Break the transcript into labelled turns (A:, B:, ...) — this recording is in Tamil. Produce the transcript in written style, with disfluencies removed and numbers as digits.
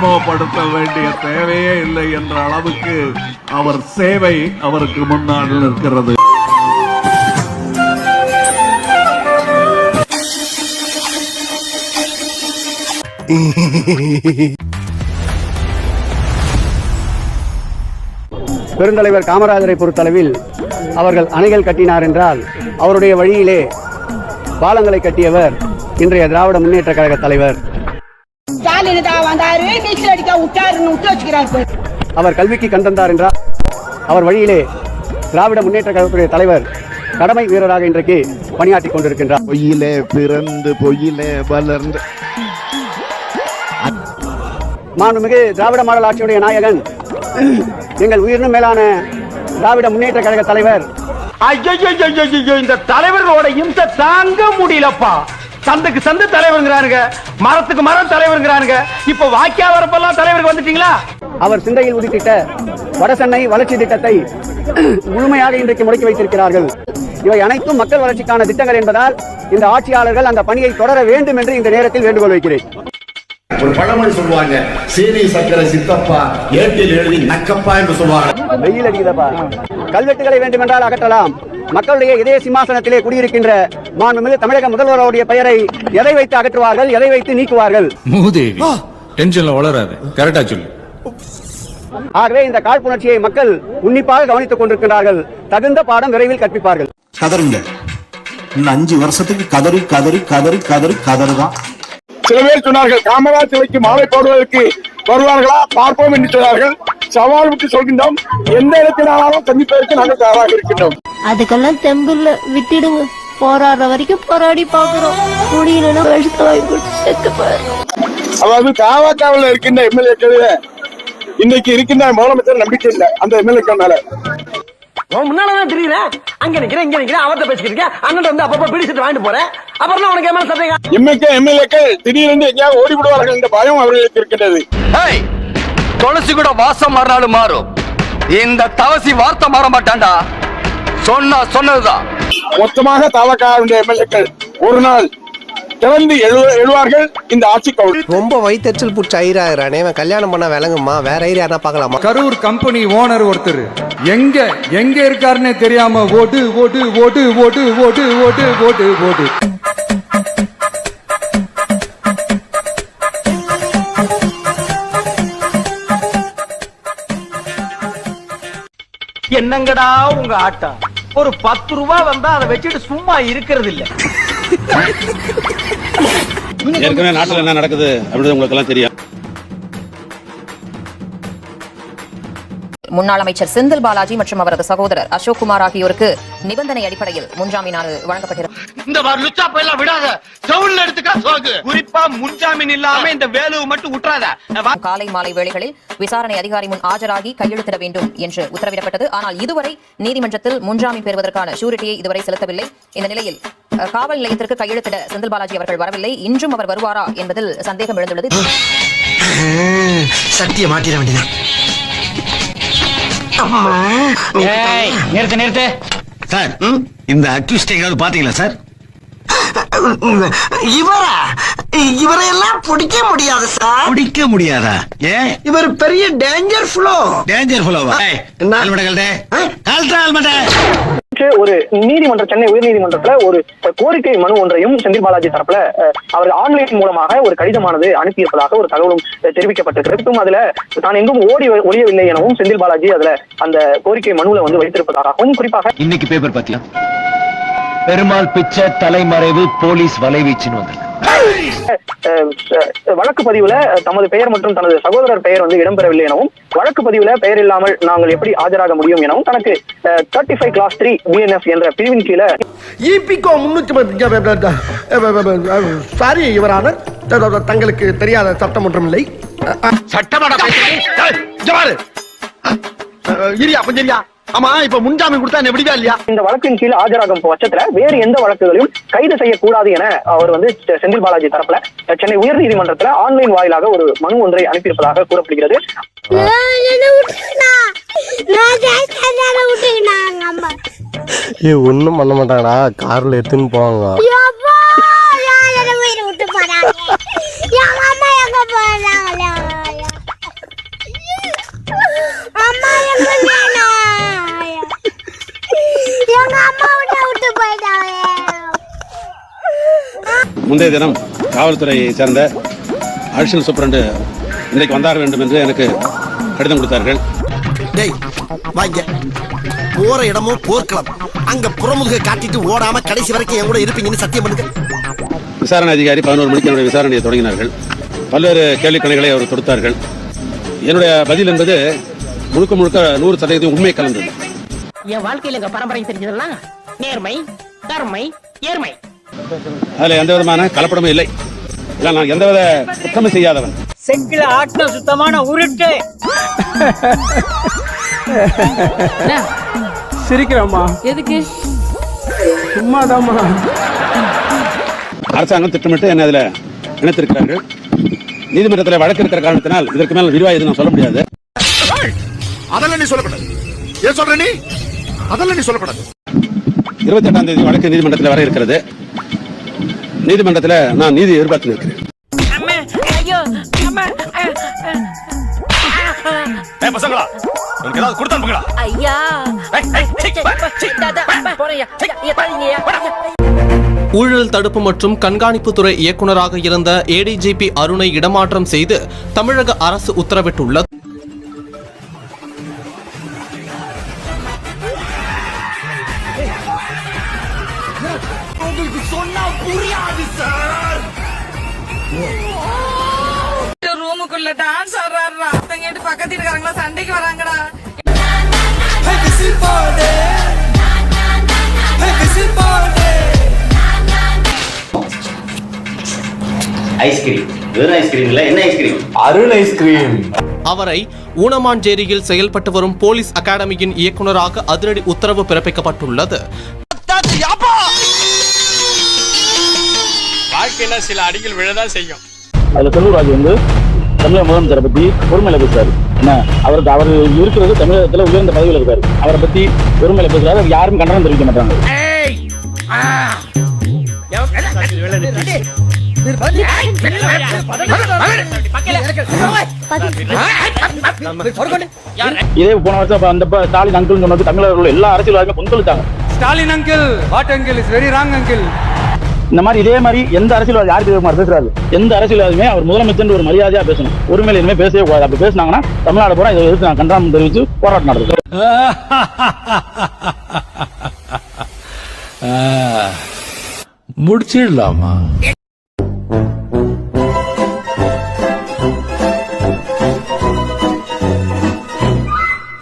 A: அறிமுகப்படுத்த வேண்டிய தேவையே இல்லை என்ற அளவுக்கு அவர் சேவை அவருக்கு முன்னால் இருக்கிறது.
B: பெருந்தலைவர் காமராஜரை பொறுத்தளவில் அவர்கள் அணைகள் கட்டினார் என்றால் அவருடைய வழியிலே பாலங்களை கட்டியவர் இன்றைய திராவிட முன்னேற்ற கழக தலைவர். அவர் கல்விக்கு கண் தந்தார் என்றால் அவர் வழியிலே திராவிட முன்னேற்ற கழகத்துடைய தலைவர் கடமை வீரராக இன்றைக்கு பணியாற்றிக் கொண்டிருக்கின்றார்.
C: பொய்யிலே பிறந்து பொய்யிலே வளர்ந்து
B: மாண்புமிகு திராவிட மாடல் ஆட்சியுடைய நாயகன் எங்கள் உயிரினும் மேலான திராவிட முன்னேற்ற கழக தலைவர்.
D: இந்த தலைவர்களோட இம்சை தாங்க முடியலப்பா. சந்துக்கு சந்து தலைவருங்கிறானுங்க, மரத்துக்கு மரம் தலைவருங்கிறானுங்க. இப்ப வாக்கியா வரப்பெல்லாம் தலைவருக்கு வந்துட்டீங்களா?
B: அவர் சிந்தையில் உதித்திட்ட வடசென்னை வளர்ச்சி திட்டத்தை முழுமையாக இன்றைக்கு முடக்கி வைத்திருக்கிறார்கள். இவை அனைத்தும் மக்கள் வளர்ச்சிக்கான திட்டங்கள் என்பதால் இந்த ஆட்சியாளர்கள் அந்த பணியை தொடர வேண்டும் என்று இந்த நேரத்தில் வேண்டுகோள் வைக்கிறேன்.
C: ஒரு பழமொழி சொல்லுவாங்க, சீனி சக்கரை சித்தப்பா ஏட்டில் எழுதி நக்கப்பா என்று சொல்லுவாங்க.
B: வெயில் அடிக்குதப்பா. கல்வெட்டுகளை வேண்டுமென்றால் அகற்றலாம். மக்களுடைய இதய சிம்மாசனத்திலே குடியிருக்கின்ற மாண்புமிகு தமிழக முதல்வருடைய பெயரை எதை வைத்து அகற்றுவார்கள், எதை வைத்து நீக்குவார்கள்?
E: மூதேவி டென்ஷன்ல வளராது, கரெக்டா சொல்லு.
B: ஆகவே இந்த காழ்ப்புணர்ச்சியை மக்கள் உன்னிப்பாக கவனித்துக் கொண்டிருக்கிறார்கள். தகுந்த பாடம் விரைவில் கற்பிப்பார்கள்.
C: கதறுங்க. இன்னும் 5 வருஷத்துக்கு கதறி கதறி கதறி கதறி கதறுதான்.
F: சில பேர் சொன்னார்கள் காமராஜ் சிலைக்கு மாலை போடுவதற்கு வருவார்களா பார்ப்போம் என்று சொன்னார்கள். சவால் விட்டு சொல்கின்றோம், எந்த இடத்தினாலும் சந்திப்பதற்கு நாங்கள் தயாராக இருக்கின்றோம்.
G: அதுக்கெல்லாம் தெம்பில்ல விட்டுடுங்க. போராடுற வரைக்கும் போராடி பாக்குறோம். முடியலன்னா
F: அதாவது தாவாக்காவில் இருக்கின்ற எம்எல்ஏக்கள் இன்னைக்கு இருக்கின்ற முதலமைச்சர் நம்பிக்கை இல்லை அந்த எம்எல்ஏக்கள் மேல.
D: முன்னாலதான் தெரியல, அங்க நிக்கிறேன் இங்க நிக்கிறேன் அவர்த்த பேசிக்கிறீங்க. அண்ணன் வந்து அப்பப்ப பிடிச்சிட்டு வாங்கிட்டு போறேன். அப்புறம் உனக்கு என்ன சொல்றீங்க?
F: எம்எல்ஏக்கள் திடீரென்று எங்கேயாவது ஓடி விடுவார்கள் என்ற பயம் அவர்களுக்கு இருக்கின்றது.
D: துளசி கூட வாசம் மாறினாலும் மாறும், இந்த தவசி வார்த்தை மாற மாட்டான்டா. சொன்னதுதான்.
F: மொத்தமாக தாவாக்காவுடைய எம்எல்ஏக்கள் ஒரு நாள் திறந்து எழுவார்கள் இந்த ஆட்சி கவுள்.
H: ரொம்ப வயிற்றுச்சல் புடிச்ச ஐராயிரானே கல்யாணம் பண்ண விளங்குமா? வேற ஐரியா பாக்கலாமா?
E: கரூர் கம்பெனி ஓனர் ஒருத்தர் எங்க இருக்காருன்னே தெரியாம ஓட்டு ஓட்டு ஓட்டு ஓட்டு ஓட்டு ஓட்டு ஓட்டு ஓட்டு.
D: என்னங்கடா உங்க ஆட்டம்? ஒரு 10 ரூபாய் வந்தா அதை வச்சுட்டு சும்மா இருக்கிறது இல்ல.
I: ஏற்கனவே நாட்டில் என்ன நடக்குது அப்படின்னு உங்களுக்கு எல்லாம் தெரியும்.
J: முன்னாள் அமைச்சர் செந்தில் பாலாஜி மற்றும் அவரது சகோதரர் அசோக் குமார் ஆகியோருக்கு நிபந்தனை அடிப்படையில் 3ஆம் நாள் வழங்கப்பட்டிருக்கிறது.
D: இந்த லுச்சா பையெல்லாம் விடாத, செவுல்ல எடுத்துக்கா சோகு. குறிப்பா முன்ஜாமீன் இல்லாம இந்த வேலுவை மட்டும் விட்டுறாத.
J: காலை மாலை வேளைகளில் விசாரணை அதிகாரி முன் ஆஜராகி கையெழுத்திட வேண்டும் என்று உத்தரவிடப்பட்டது. ஆனால் இதுவரை நீதிமன்றத்தில் முன்ஜாமீன் பெறுவதற்கான ஷூரிட்டியை இதுவரை செலுத்தவில்லை. இந்த நிலையில் காவல் நிலையத்திற்கு கையெழுத்திட செந்தில் பாலாஜி அவர்கள் வரவில்லை. இன்றும் அவர் வருவாரா என்பதில் சந்தேகம் எழுந்துள்ளது.
H: சத்திய மாட்டிட வேண்டியதான்.
D: நிறுத்து
I: சார், இந்த அக்யூஸ்ட் எங்காவது பாத்தீங்களா சார்?
H: இவரையெல்லாம் பிடிக்க முடியாது சார்.
I: பிடிக்க முடியாதா? ஏன்?
H: இவர் பெரிய டேஞ்சர் ஃப்ளோ.
I: டேஞ்சர் ஃப்ளோவா?
B: ஒரு நீதிமன்ற சென்னை உயர்நீதிமன்றத்துல ஒரு கோரிக்கை மனு ஒன்றையும் செந்தில் பாலாஜி தரப்புல அவர் ஆன்லைன் மூலமாக ஒரு கடிதமானது அனுப்பியிருப்பதாக ஒரு தகவலும் தெரிவிக்கப்பட்டிருக்கிறது. அதுல தான் எங்கும் ஒழியவில்லை எனவும் செந்தில் பாலாஜி அதுல அந்த கோரிக்கை மனுவில் வந்து வைத்திருப்பதாகவும், குறிப்பாக
D: இன்னைக்கு பேப்பர் பாத்தியா, பெருமாள் பிச்சை தலைமறைவு போலீஸ் வலைவீச்சுன்னு வந்து
B: வழக்கு பதிவுல தமது பெயர் மற்றும் தனது சகோதரர் பெயர் வந்து இடம்பெறவில்லை எனவும், வழக்கு பதிவுல பெயர் இல்லாமல் நாங்கள் எப்படி ஆஜராக முடியும் எனவும் தனக்கு 35 கிளாஸ் 3 BNF என்ற பிரிவின் கீழே
F: சாரி இவரான தங்களுக்கு தெரியாத சட்டம் ஒன்றும் இல்லை. ஆமா, இப்ப முன்ஜாமீன் கொடுத்தா எப்படிதான் இல்லையா? இந்த வழக்கின் கீழ் ஆஜராகும் பட்சத்துல வேறு எந்த வழக்குகளையும் கைது செய்யக்கூடாது என அவர் வந்து செந்தில் பாலாஜி தரப்புல சென்னை உயர் நீதிமன்றத்துல ஆன்லைன் வாயிலாக ஒரு மனு ஒன்றை அனுப்பியிருப்பதாக கூறப்படுகிறது.
H: ஒண்ணும் பண்ண மாட்டாங்கடா, கார்ல எடுத்துன்னு போவாங்க.
I: முந்தைய தினம் காவல்துறையை சேர்ந்த அடிஷனல் சூப்பரண்டு இன்றைக்கு வந்தாக வேண்டும் என்று எனக்கு கடிதம் கொடுத்தார்கள்.
H: டேய் வாங்க, போற இடமும் போர்க்களம், அங்க புறமுதுக காட்டிட்டு ஓடாம கடைசி வரைக்கும் என் கூட இருப்பீங்கன்னு சத்தியம் பண்ணுங்க.
I: விசாரணை அதிகாரி 11 மணிக்கு என்னுடைய விசாரணையை தொடங்கினார்கள். பல்வேறு கேள்வி கணைகளை அவர் தொடுத்தார்கள். என்னுடைய பதில் என்பது முழுக்க முழுக்க 100% உண்மை கலந்தது.
F: என் வாழ்க்கையில எங்க பரம்பரை தெரிஞ்சதெல்லாம் நேர்மை, கருமை, ஏர்மை.
I: அதுல எந்த விதமான கலப்படமும் இல்லை. இல்லை, நான் எந்தவித குற்றமும் செய்யாதவன்.
F: செக்கில ஆட்டின சுத்தமான உருட்டு.
D: சிரிக்கிறோமா?
F: எதுக்கு?
D: சும்மாதாம்மா.
I: அரசாங்கம் திட்டமிட்டு என்ன அதில் இணைத்திருக்கிறார்கள். நீதிமன்றத்தில் வழக்கு இருக்கிற காரணத்தினால் இதற்கு மேல் விரிவாக எதுவும் சொல்ல முடியாது.
C: அதெல்லாம் நீ சொல்லக்கூடாது. ஏன் சொல்ற நீ? அதெல்லாம் நீ சொல்லக்கூடாது.
I: 28ஆம் தேதி வழக்கு நீதிமன்றத்தில் வர இருக்கிறது. நீதிமன்றத்தில் நான் நீதி எதிர்பார்த்து இருக்கிறேன்.
C: பசங்களா உங்களுக்கு ஏதாவது கொடுத்தானுங்களா?
F: ஐயா
K: ஊழல் தடுப்பு மற்றும் கண்காணிப்புத்துறை இயக்குநராக இருந்த ஏடிஜிபி அருணை இடமாற்றம் செய்து தமிழக அரசு உத்தரவிட்டுள்ளது.
F: ரூமுக்குள்ள டான்ஸ் ஆடுறாருடா. கேட்டு பக்கத்து இருக்காங்களா சண்டைக்கு வராங்கடா.
C: ஐஸ்கிரீம், வெறும் ஐஸ்கிரீம் இல்ல, என்ன ஐஸ்கிரீம்?
D: அருள் ஐஸ்கிரீம்.
K: அவரை ஊனமாஞ்சேரியில் செயல்பட்டு வரும் போலீஸ் அகாடமியின் இயக்குநராக அதிரடி உத்தரவு பிறப்பிக்கப்பட்டுள்ளது.
D: வாழ்க்கையில சில அடிகள் விழதான் செய்யும்.
I: அதுல செல்வராஜ் வந்து தமிழக முதலமைச்சரை பத்தி பொறுமையில பேசுறாரு. என்ன அவர் இருக்கிறது தமிழகத்துல உயர்ந்த பதவியில் இருக்காரு. அவரை பத்தி பொறுமையில பேசுறாரு. யாரும் கண்டனம் தெரிவிக்க மாட்டாங்க. இதே போன வருஷம் அந்த ஸ்டாலின் அங்கிள் சொன்னது தமிழர்கள் எல்லா அரசியல்வாதிகளும் கொந்தளித்தாங்க.
E: Stalin uncle, what uncle is very wrong uncle.
I: இந்த மாதிரி இதே மாதிரி எந்த அரசியல்வாதி யார் ஜெயக்குமார் பேசுறாரு, எந்த அரசியல்வாதியுமே அவர் முதலமைச்சர் ஒரு மரியாதையா பேசணும். ஒருமையில இனிமே பேசவே கூடாது. அப்படி பேசினாங்கன்னா தமிழ்நாடு பூரா இதை எதிர்த்து நான் கண்டனம் தெரிவித்து போராட்டம் நடத்துறேன்.
D: முடிச்சிடலாமா?